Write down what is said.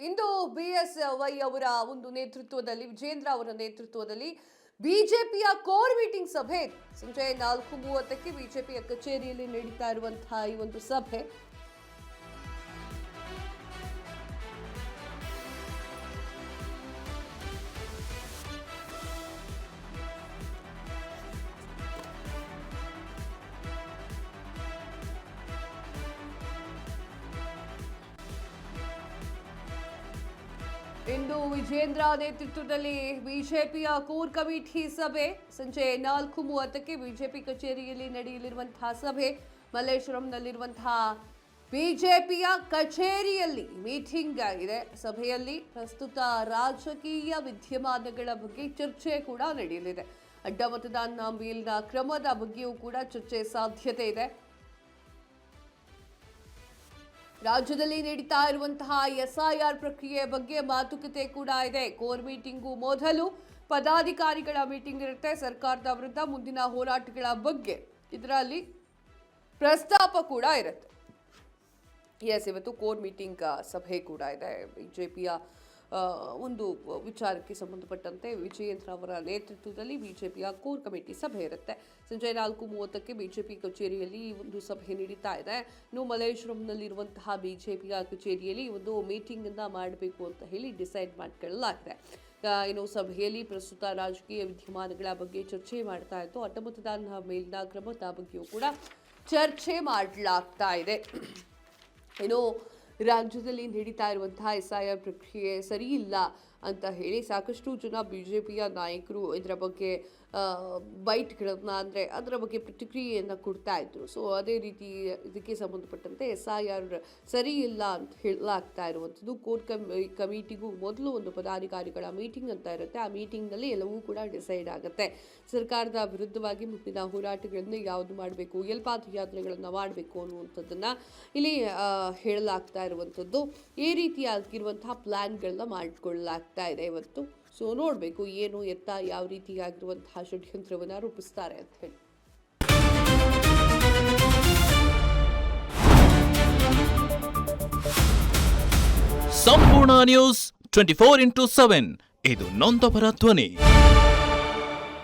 ಇಂದು BSY ಅವರ ಒಂದು ನೇತೃತ್ವದಲ್ಲಿ ವಿಜೇಂದ್ರ ಅವರ ನೇತೃತ್ವದಲ್ಲಿ ಬಿಜೆಪಿಯ ಕೋರ್ ಮೀಟಿಂಗ್ ಸಭೆ ಸಂಜೆ 4:30ಕ್ಕೆ ಬಿಜೆಪಿಯ ಕಚೇರಿಯಲ್ಲಿ ನಡೀತಾ ಇರುವಂತಹ ಈ ಒಂದು ಸಭೆ ಇಂದು ವಿಜೇಂದ್ರ ನೇತೃತ್ವದಲ್ಲಿ ಬಿಜೆಪಿಯ ಕೋರ್ ಕಮಿಟಿ ಸಭೆ ಸಂಜೆ 4:30ಕ್ಕೆ ಬಿಜೆಪಿ ಕಚೇರಿಯಲ್ಲಿ ನಡೆಯಲಿರುವಂತಹ ಸಭೆ ಮಲ್ಲೇಶ್ವರಂನಲ್ಲಿರುವಂತಹ ಬಿಜೆಪಿಯ ಕಚೇರಿಯಲ್ಲಿ ಮೀಟಿಂಗ್ ಆಗಿದೆ. ಸಭೆಯಲ್ಲಿ ಪ್ರಸ್ತುತ ರಾಜಕೀಯ ವಿದ್ಯಮಾನಗಳ ಬಗ್ಗೆ ಚರ್ಚೆ ಕೂಡ ನಡೆಯಲಿದೆ. ಅಡ್ಡ ಮತದಾನ ಮೇಲಿನ ಕ್ರಮದ ಬಗ್ಗೆಯೂ ಕೂಡ ಚರ್ಚೆ ಸಾಧ್ಯತೆ ಇದೆ. ರಾಜ್ಯದಲ್ಲಿ ನಡೀತಾ ಇರುವಂತಹ SIR ಪ್ರಕ್ರಿಯೆ ಬಗ್ಗೆ ಮಾತುಕತೆ ಕೂಡ ಇದೆ. ಕೋರ್ ಮೀಟಿಂಗು ಮೊದಲು ಪದಾಧಿಕಾರಿಗಳ ಮೀಟಿಂಗ್ ಇರುತ್ತೆ. ಸರ್ಕಾರದ ವಿರುದ್ಧ ಮುಂದಿನ ಹೋರಾಟಗಳ ಬಗ್ಗೆ ಇದರಲ್ಲಿ ಪ್ರಸ್ತಾಪ ಕೂಡ ಇರುತ್ತೆ. ಇವತ್ತು ಕೋರ್ ಮೀಟಿಂಗ್ ಸಭೆ ಕೂಡ ಇದೆ. ಬಿಜೆಪಿಯ ಒಂದು ವಿಚಾರಕ್ಕೆ ಸಂಬಂಧಪಟ್ಟಂತೆ ವಿಜಯೇಂದ್ರ ಅವರ ನೇತೃತ್ವದಲ್ಲಿ ಬಿಜೆಪಿಯ ಕೋರ್ ಕಮಿಟಿ ಸಭೆ ಇರುತ್ತೆ. ಸಂಜೆ 4:30ಕ್ಕೆ ಬಿಜೆಪಿ ಕಚೇರಿಯಲ್ಲಿ ಒಂದು ಸಭೆ ನಡೀತಾ ಇದೆ. ಇನ್ನು ಮಲ್ಲೇಶ್ವರಂನಲ್ಲಿರುವಂತಹ ಬಿಜೆಪಿಯ ಕಚೇರಿಯಲ್ಲಿ ಒಂದು ಮೀಟಿಂಗ್ ಅನ್ನ ಮಾಡಬೇಕು ಅಂತ ಹೇಳಿ ಡಿಸೈಡ್ ಮಾಡಿಕೊಳ್ಳಲಾಗಿದೆ. ಇನ್ನು ಸಭೆಯಲ್ಲಿ ಪ್ರಸ್ತುತ ರಾಜಕೀಯ ವಿದ್ಯಮಾನಗಳ ಬಗ್ಗೆ ಚರ್ಚೆ ಮಾಡ್ತಾ ಇತ್ತು. ಅಡ್ಡ ಮತದಾನ ಮೇಲಿನ ಕ್ರಮದ ಬಗ್ಗೆಯೂ ಕೂಡ ಚರ್ಚೆ ಮಾಡಲಾಗ್ತಾ ಇದೆ. ಇನ್ನು ರಾಜ್ಯದಲ್ಲಿ ನಡೀತಾ ಇರುವಂತಹ SIR ಪ್ರಕ್ರಿಯೆ ಸರಿ ಇಲ್ಲ ಅಂತ ಹೇಳಿ ಸಾಕಷ್ಟು ಜನ ಬಿಜೆಪಿಯ ನಾಯಕರು ಇದರ ಬಗ್ಗೆ ಬೈಟ್ಗಳನ್ನು ಅಂದರೆ ಅದರ ಬಗ್ಗೆ ಪ್ರತಿಕ್ರಿಯೆಯನ್ನು ಕೊಡ್ತಾ ಇದ್ರು. ಸೊ ಅದೇ ರೀತಿ ಇದಕ್ಕೆ ಸಂಬಂಧಪಟ್ಟಂತೆ SIR ಸರಿ ಇಲ್ಲ ಅಂತ ಹೇಳಲಾಗ್ತಾ ಇರುವಂಥದ್ದು. ಕೋರ್ ಕಮಿಟಿಗೂ ಮೊದಲು ಒಂದು ಪದಾಧಿಕಾರಿಗಳ ಮೀಟಿಂಗ್ ಅಂತ ಇರುತ್ತೆ. ಆ ಮೀಟಿಂಗ್ನಲ್ಲಿ ಎಲ್ಲವೂ ಕೂಡ ಡಿಸೈಡ್ ಆಗುತ್ತೆ. ಸರ್ಕಾರದ ವಿರುದ್ಧವಾಗಿ ಮುಂದಿನ ಹೋರಾಟಗಳನ್ನು ಯಾವುದು ಮಾಡಬೇಕು, ಎಲ್ಲಿ ಪಾದಯಾತ್ರೆಗಳನ್ನು ಮಾಡಬೇಕು ಅನ್ನುವಂಥದ್ದನ್ನು ಇಲ್ಲಿ ಹೇಳಲಾಗ್ತಾ ಇರುವಂಥದ್ದು. ಈ ರೀತಿಯಾಗಿರುವಂತಹ ಪ್ಲ್ಯಾನ್ಗಳನ್ನ ಮಾಡಿಕೊಳ್ಳಲಾಗ್ತಾ ಇದೆ ಇವತ್ತು. ಸೊ ನೋಡಬೇಕು ಏನು ಎತ್ತ ಯಾವ ರೀತಿಯಾಗಿರುವಂತಹ ಷಡ್ಯಂತ್ರವನ್ನು ರೂಪಿಸ್ತಾರೆ ಅಂತ ಹೇಳಿ. ಸಂಪೂರ್ಣ ನ್ಯೂಸ್ 24x7 ಇದು ನೊಂದವರ ಧ್ವನಿ.